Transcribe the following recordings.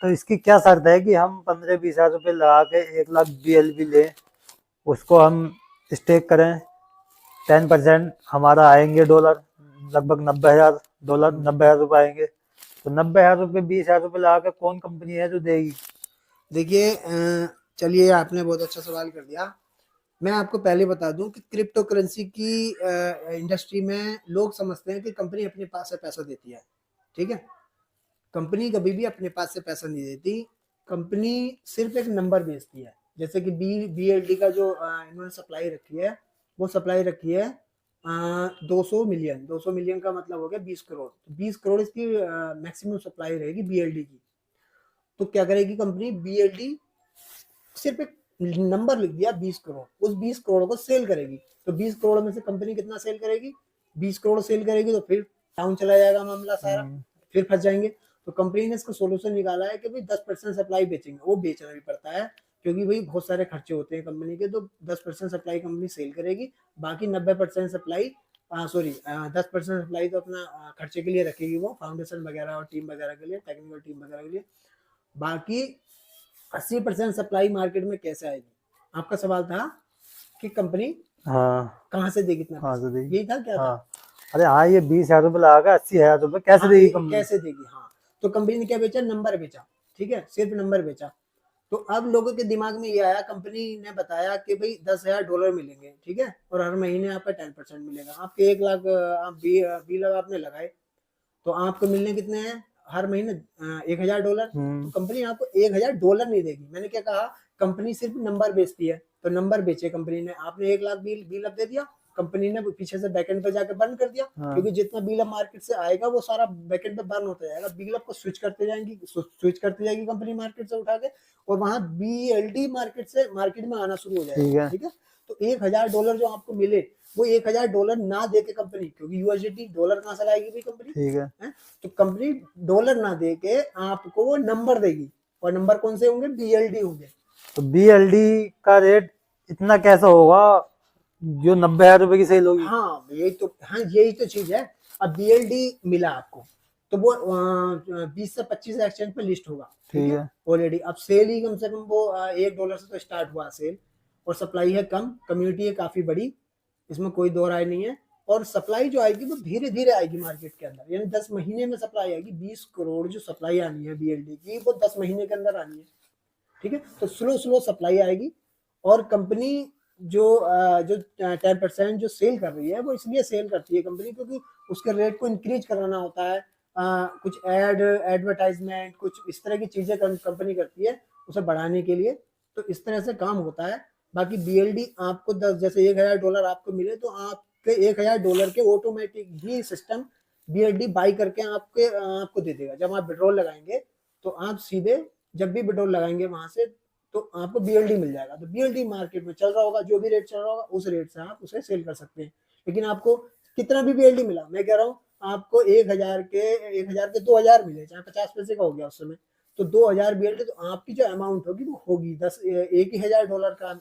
तो इसकी क्या शर्त है कि हम 15-20 हज़ार रुपये लगा के 1 लाख BLV लें, उसको हम स्टेक करें, 10% हमारा आएंगे डॉलर, लगभग $90,000, $90,000 आएंगे। तो 90,000 रुपये, 20,000 रुपये लगा के कौन कंपनी है जो देगी? देखिए चलिए, आपने बहुत अच्छा सवाल कर दिया। मैं आपको पहले बता दूं कि क्रिप्टो करेंसी की इंडस्ट्री में लोग समझते हैं कि कंपनी अपने पास से पैसा देती है। ठीक है, कंपनी कभी भी अपने पास से पैसा नहीं देती। कंपनी सिर्फ एक नंबर बेचती है। जैसे कि BLD का जो इन्होंने सप्लाई रखी है, वो सप्लाई रखी है 200 मिलियन। 200 मिलियन का मतलब हो गया 20 करोड़। 20 करोड़ इसकी मैक्सिमम सप्लाई रहेगी BLD की। तो क्या करेगी कंपनी? BLD सिर्फ एक नंबर लिख दिया 20 करोड़, उस 20 करोड़ को सेल करेगी। तो 20 करोड़ में से कंपनी कितना सेल करेगी? 20 करोड़ सेल करेगी तो फिर डाउन चला जाएगा मामला सारा, फिर फंस जाएंगे। तो कंपनी ने इसका सोल्यूशन निकाला है कि भाई 10% सप्लाई बेचेंगे। वो बेचना भी पड़ता है क्योंकि भाई बहुत सारे खर्चे होते हैं कंपनी के। तो 10% सप्लाई कंपनी सेल करेगी, बाकी 90% सप्लाई, सॉरी 10% सप्लाई तो अपना खर्चे के लिए रखेगी, वो फाउंडेशन वगैरह और टीम वगैरह के लिए, टेक्निकल टीम वगैरह के लिए। बाकी 80% सप्लाई मार्केट में कैसे आएगी? आपका सवाल था कि कंपनी हाँ, कहाँ से देगी इतना हाँ पैसा, तो देगी। यही था क्या था? हाँ, अरे हाँ, ये 20,000 रुपये लगा के 80,000 रुपये कैसे हाँ, देगी कंपनी? कैसे देगी? हाँ, तो कंपनी ने क्या बेचा? नंबर बेचा। ठीक है, सिर्फ नंबर बेचा। तो अब लोगों के दिमाग में ये आया, कंपनी ने बताया कि भाई $10,000 मिलेंगे, ठीक है, और हर महीने आपका 10% मिलेगा। आपके 1 लाख आप बी लगा आपने लगाए, तो आपको मिलने कितने हैं हर महीने? $1,000। तो कंपनी आपको $1,000 नहीं देगी। मैंने क्या कहा? कंपनी सिर्फ नंबर बेचती है, तो नंबर बेचे कंपनी ने। आपने 1 लाख बिल अब दे दिया, कंपनी ने पीछे से बैकएंड पे जाके बंद कर दिया। हाँ, क्योंकि जितना बिल अब मार्केट से आएगा वो सारा बैकएंड पे बर्न होता जाएगा। बिल अब को स्विच करती जाएगी कंपनी मार्केट से उठा के, और वहां BLD मार्केट में आना शुरू हो ठीक जाएगा। है, ठीक है, तो $1,000 जो आपको मिले, वो $1,000 ना दे के कंपनी, क्योंकि USDT डॉलर कहाँ से लाएगी भाई कंपनी? ठीक है। है? तो कंपनी डॉलर ना दे के आपको वो नंबर देगी, और नंबर कौन से होंगे? BLD होंगे। तो BLD का रेट इतना कैसा होगा जो 90,000 रुपये की सेल होगी? हाँ, यही तो चीज है। अब BLD मिला आपको, तो वो 20 से 25 एक्सचेंज पे लिस्ट होगा। ठीक ठीक है, है, ऑलरेडी अब सेल ही कम से कम वो $1 से तो स्टार्ट हुआ सेल, और सप्लाई है कम, कम्युनिटी है काफी बड़ी, इसमें कोई दो राय नहीं है। और सप्लाई जो आएगी वो धीरे धीरे आएगी मार्केट के अंदर, यानी 10 महीने में सप्लाई आएगी। 20 करोड़ जो सप्लाई आनी है BLD की, वो 10 महीने के अंदर आनी है। ठीक है, तो स्लो स्लो सप्लाई आएगी। और कंपनी जो 10% जो सेल कर रही है, वो इसलिए सेल करती है कंपनी क्योंकि उसके रेट को इंक्रीज कराना होता है। कुछ एडवर्टाइजमेंट, कुछ इस तरह की चीजें कंपनी करती है उसे बढ़ाने के लिए। तो इस तरह से काम होता है। बाकी BLD आपको 10, जैसे $1,000 आपको मिले, तो आपके $1,000 के automatic he system BLD by करके आपको दे देगा। जब आप विड्रॉल लगाएंगे, तो आप सीधे जब भी विड्रॉल लगाएंगे वहां से, तो आपको BLD मिल जाएगा। तो BLD मार्केट में चल रहा होगा, जो भी रेट चल रहा होगा उस रेट से आप उसे सेल कर सकते हैं। लेकिन आपको कितना भी BLD मिला, मैं कह रहा हूँ आपको 1,000 के 2,000 मिले, चाहे 50 पैसे का हो गया उस समय, तो 2,000 BLD, तो आपकी जो अमाउंट होगी वो होगी 1 ही $1,000 का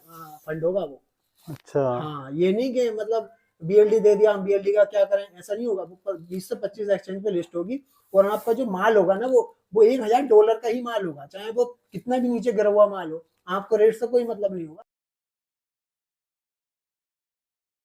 फंड होगा वो। अच्छा। हाँ, ये नहीं कि मतलब BLD दे दिया, हम BLD का क्या करें, ऐसा नहीं होगा। वो 20 से 25 एक्सचेंज पे लिस्ट होगी, और आपका जो माल होगा ना, वो $1,000 का ही माल होगा, चाहे वो कितना भी नीचे गिरा हुआ माल हो, आपको रेट से कोई मतलब नहीं होगा।